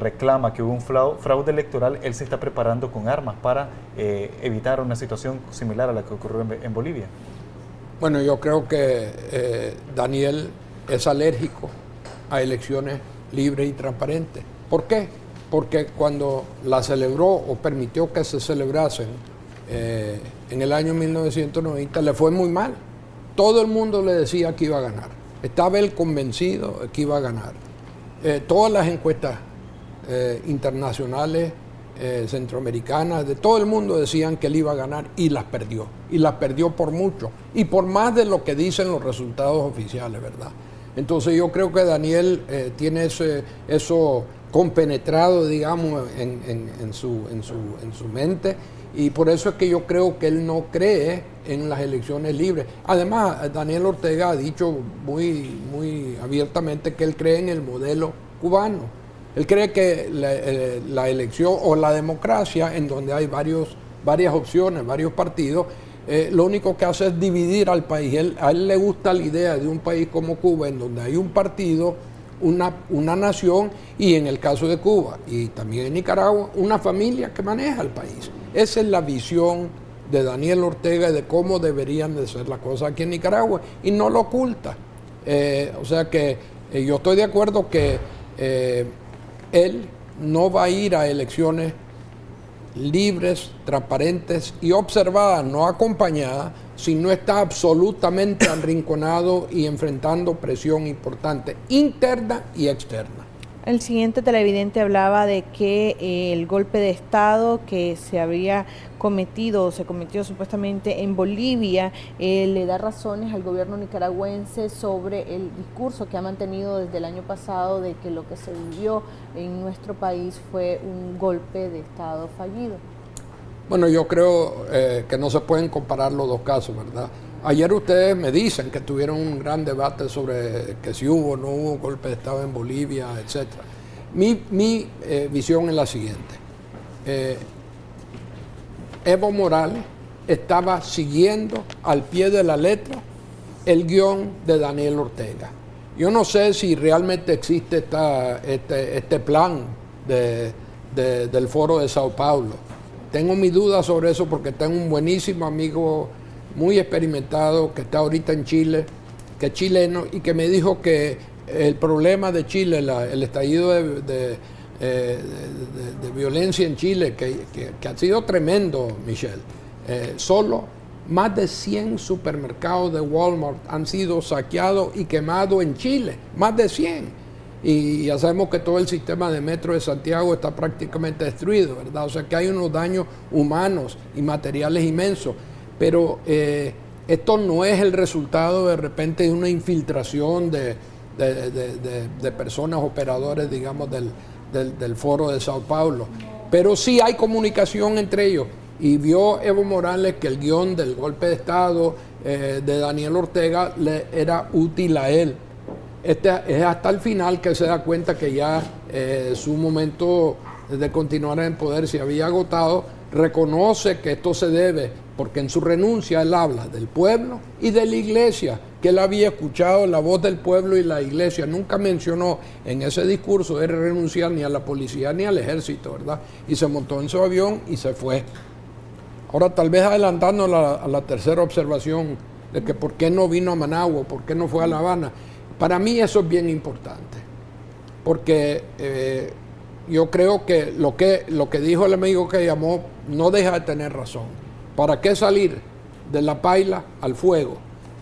reclama que hubo un fraude electoral, él se está preparando con armas para evitar una situación similar a la que ocurrió en Bolivia. Bueno, yo creo que Daniel es alérgico a elecciones libres y transparentes. ¿Por qué? Porque cuando la celebró o permitió que se celebrasen en el año 1990 le fue muy mal. Todo el mundo le decía que iba a ganar. Estaba él convencido de que iba a ganar. Todas las encuestas internacionales, centroamericanas, de todo el mundo decían que él iba a ganar y las perdió. Y las perdió por mucho. Y por más de lo que dicen los resultados oficiales, ¿verdad? Entonces yo creo que Daniel tiene eso compenetrado, digamos, en su mente, y por eso es que yo creo que él no cree en las elecciones libres. Además, Daniel Ortega ha dicho muy abiertamente que él cree en el modelo cubano. Él cree que la elección o la democracia, en donde hay varias opciones, varios partidos, lo único que hace es dividir al país. A él le gusta la idea de un país como Cuba, en donde hay un partido, una nación, y en el caso de Cuba y también en Nicaragua, una familia que maneja el país. Esa es la visión de Daniel Ortega de cómo deberían de ser las cosas aquí en Nicaragua, y no lo oculta. O sea que yo estoy de acuerdo que él no va a ir a elecciones libres, transparentes y observadas, no acompañadas, si no está absolutamente arrinconado y enfrentando presión importante, interna y externa. El siguiente televidente hablaba de que el golpe de Estado que se había cometido, o se cometió supuestamente en Bolivia, le da razones al gobierno nicaragüense sobre el discurso que ha mantenido desde el año pasado de que lo que se vivió en nuestro país fue un golpe de Estado fallido. Bueno, yo creo que no se pueden comparar los dos casos, ¿verdad? Ayer ustedes me dicen que tuvieron un gran debate sobre que si hubo o no hubo golpe de Estado en Bolivia, etc. Mi visión es la siguiente. Evo Morales estaba siguiendo al pie de la letra el guión de Daniel Ortega. Yo no sé si realmente existe este plan del Foro de Sao Paulo. Tengo mis dudas sobre eso porque tengo un buenísimo amigo muy experimentado que está ahorita en Chile, que es chileno, y que me dijo que el problema de Chile, el estallido de violencia en Chile, que ha sido tremendo, Michelle, solo más de 100 supermercados de Walmart han sido saqueados y quemados en Chile, más de 100. Y ya sabemos que todo el sistema de metro de Santiago está prácticamente destruido, ¿verdad? O sea que hay unos daños humanos y materiales inmensos. Pero esto no es el resultado de repente de una infiltración de personas operadores, digamos, del Foro de Sao Paulo. Pero sí hay comunicación entre ellos. Y vio Evo Morales que el guión del golpe de Estado de Daniel Ortega le era útil a él. Es hasta el final que se da cuenta que ya su momento de continuar en poder se había agotado. Reconoce que esto se debe porque en su renuncia él habla del pueblo y de la iglesia, que él había escuchado la voz del pueblo y la iglesia. Nunca mencionó en ese discurso de renunciar ni a la policía ni al ejército, ¿verdad? Y se montó en su avión y se fue. Ahora, tal vez adelantando a la tercera observación de que por qué no vino a Managua, por qué no fue a La Habana. Para mí eso es bien importante, porque yo creo que lo que dijo el amigo que llamó no deja de tener razón. ¿Para qué salir de la paila al fuego?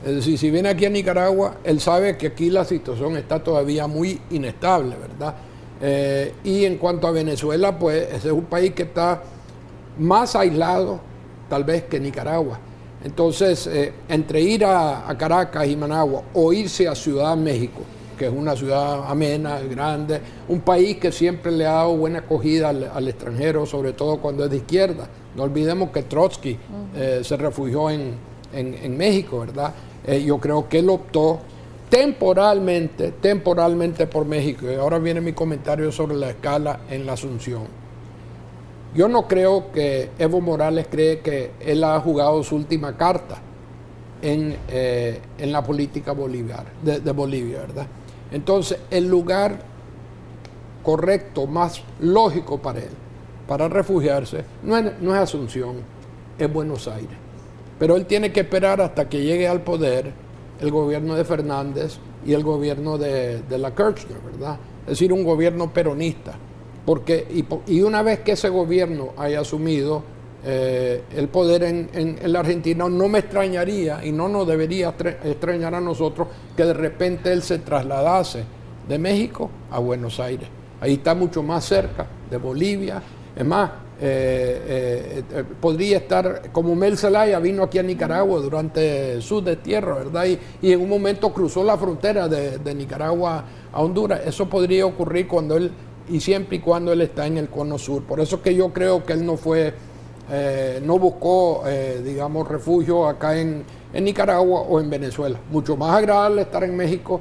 Es decir, si viene aquí a Nicaragua, él sabe que aquí la situación está todavía muy inestable, ¿verdad? Y en cuanto a Venezuela, pues ese es un país que está más aislado tal vez que Nicaragua. Entonces, entre ir a Caracas y Managua o irse a Ciudad de México, que es una ciudad amena, grande, un país que siempre le ha dado buena acogida al extranjero, sobre todo cuando es de izquierda. No olvidemos que Trotsky se refugió en México, ¿verdad? Yo creo que él optó temporalmente por México. Y ahora viene mi comentario sobre la escala en la Asunción. Yo no creo que Evo Morales cree que él ha jugado su última carta en la política de Bolivia, ¿verdad? Entonces, el lugar correcto, más lógico para él, para refugiarse, no es Asunción, es Buenos Aires. Pero él tiene que esperar hasta que llegue al poder el gobierno de Fernández y el gobierno de la Kirchner, ¿verdad? Es decir, un gobierno peronista. Y una vez que ese gobierno haya asumido el poder en la Argentina, no me extrañaría y no nos debería extrañar a nosotros que de repente él se trasladase de México a Buenos Aires. Ahí está mucho más cerca de Bolivia. Es más, podría estar, como Mel Zelaya vino aquí a Nicaragua durante su destierro, ¿verdad? Y en un momento cruzó la frontera de Nicaragua a Honduras. Eso podría ocurrir cuando él, y siempre y cuando él está en el cono sur. Por eso que yo creo que él no buscó, digamos, refugio acá en Nicaragua o en Venezuela. Mucho más agradable estar en México,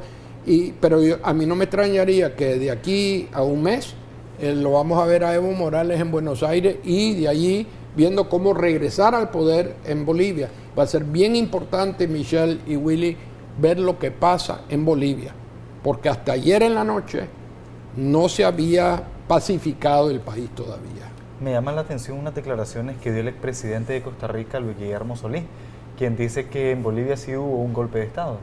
pero a mí no me extrañaría que de aquí a un mes lo vamos a ver a Evo Morales en Buenos Aires y de allí viendo cómo regresar al poder en Bolivia. Va a ser bien importante, Michelle y Willy, ver lo que pasa en Bolivia, porque hasta ayer en la noche no se había pacificado el país todavía. Me llama la atención unas declaraciones que dio el expresidente de Costa Rica, Luis Guillermo Solís, quien dice que en Bolivia sí hubo un golpe de Estado.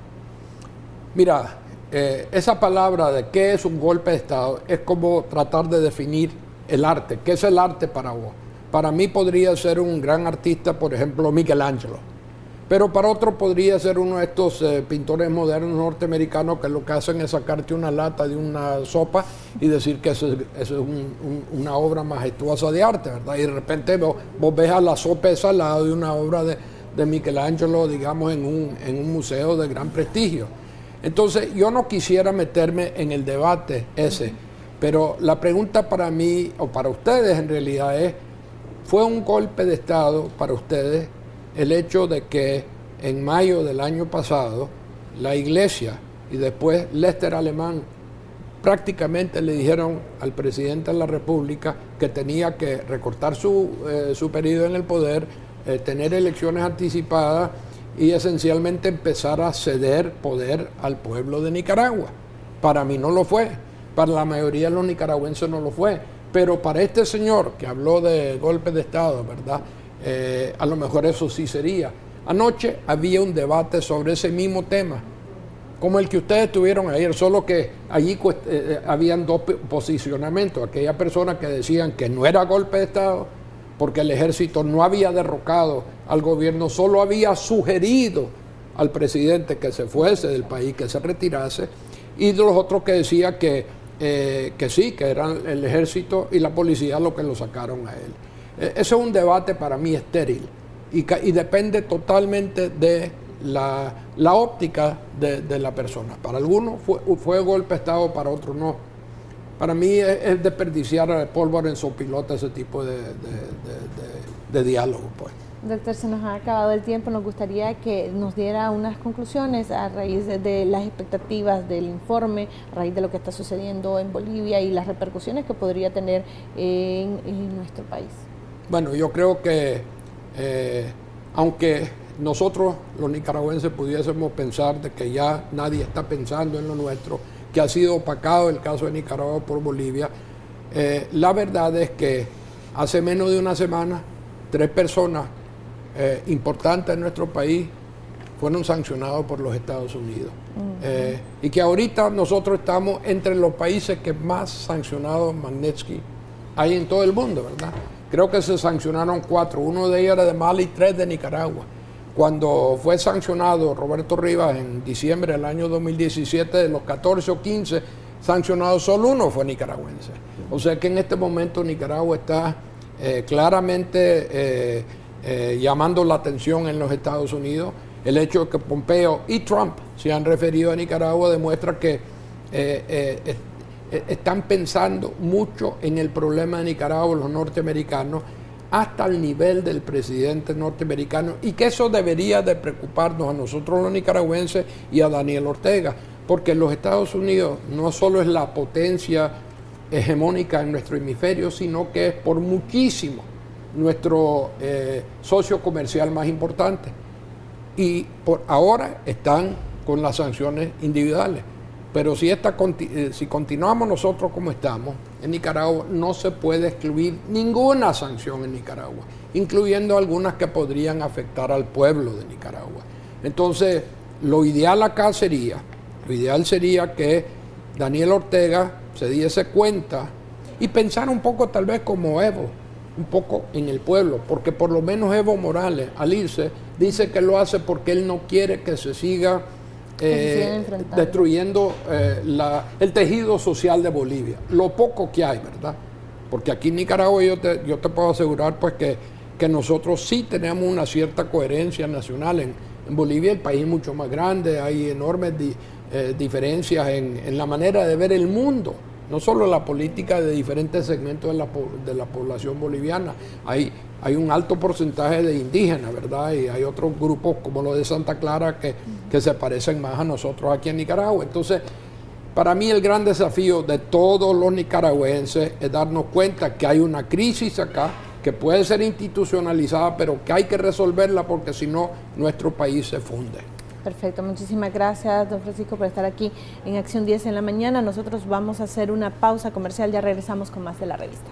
Mira, esa palabra de qué es un golpe de Estado es como tratar de definir el arte. ¿Qué es el arte para vos? Para mí podría ser un gran artista, por ejemplo, Michelangelo. Pero para otro podría ser uno de estos pintores modernos norteamericanos que lo que hacen es sacarte una lata de una sopa y decir que eso es una obra majestuosa de arte, ¿verdad? Y de repente vos ves a la sopa esa al lado de una obra de Michelangelo, digamos, en un museo de gran prestigio. Entonces, yo no quisiera meterme en el debate ese, pero la pregunta para mí, o para ustedes en realidad es, ¿fue un golpe de Estado para ustedes el hecho de que en mayo del año pasado la Iglesia y después Lester Alemán prácticamente le dijeron al presidente de la República que tenía que recortar su periodo en el poder, tener elecciones anticipadas y esencialmente empezar a ceder poder al pueblo de Nicaragua? Para mí no lo fue, para la mayoría de los nicaragüenses no lo fue, pero para este señor que habló de golpe de Estado, ¿verdad? A lo mejor eso sí sería. Anoche había un debate sobre ese mismo tema, como el que ustedes tuvieron ayer, solo que allí habían dos posicionamientos. Aquellas personas que decían que no era golpe de Estado, porque el ejército no había derrocado al gobierno, solo había sugerido al presidente que se fuese del país, que se retirase, y de los otros que decían que sí, que eran el ejército y la policía los que lo sacaron a él. Ese es un debate para mí estéril y depende totalmente de la óptica de la persona. Para algunos fue golpe de Estado, para otros no. Para mí es desperdiciar pólvora en sopilota ese tipo de diálogo, pues. Doctor, se nos ha acabado el tiempo. Nos gustaría que nos diera unas conclusiones a raíz de las expectativas del informe, a raíz de lo que está sucediendo en Bolivia y las repercusiones que podría tener en nuestro país. Bueno, yo creo que aunque nosotros los nicaragüenses pudiésemos pensar de que ya nadie está pensando en lo nuestro, que ha sido opacado el caso de Nicaragua por Bolivia, la verdad es que hace menos de una semana 3 personas importantes en nuestro país fueron sancionados por los Estados Unidos. Y que ahorita nosotros estamos entre los países que más sancionados Magnitsky hay en todo el mundo, ¿verdad? Creo que se sancionaron 4, uno de ellos era de Mali y 3 de Nicaragua. Cuando fue sancionado Roberto Rivas en diciembre del año 2017, de los 14 o 15 sancionados, solo uno fue nicaragüense. O sea que en este momento Nicaragua está claramente llamando la atención en los Estados Unidos. El hecho de que Pompeo y Trump se han referido a Nicaragua demuestra que están pensando mucho en el problema de Nicaragua los norteamericanos, hasta el nivel del presidente norteamericano, y que eso debería de preocuparnos a nosotros los nicaragüenses y a Daniel Ortega, porque los Estados Unidos no solo es la potencia hegemónica en nuestro hemisferio, sino que es por muchísimo nuestro socio comercial más importante. Y por ahora están con las sanciones individuales. Pero si continuamos nosotros como estamos, en Nicaragua no se puede excluir ninguna sanción en Nicaragua, incluyendo algunas que podrían afectar al pueblo de Nicaragua. Entonces, lo ideal acá sería que Daniel Ortega se diese cuenta y pensara un poco tal vez como Evo, un poco en el pueblo, porque por lo menos Evo Morales, al irse, dice que lo hace porque él no quiere que se siga destruyendo el tejido social de Bolivia, lo poco que hay, ¿verdad? Porque aquí en Nicaragua yo te puedo asegurar pues que nosotros sí tenemos una cierta coherencia nacional. En Bolivia el país es mucho más grande, hay enormes diferencias en la manera de ver el mundo, no solo la política de diferentes segmentos de la población boliviana. Hay un alto porcentaje de indígenas, ¿verdad? Y hay otros grupos como los de Santa Clara que se parecen más a nosotros aquí en Nicaragua. Entonces, para mí el gran desafío de todos los nicaragüenses es darnos cuenta que hay una crisis acá, que puede ser institucionalizada, pero que hay que resolverla porque si no, nuestro país se funde. Perfecto, muchísimas gracias, don Francisco, por estar aquí en Acción 10 en la mañana. Nosotros vamos a hacer una pausa comercial, ya regresamos con más de la revista.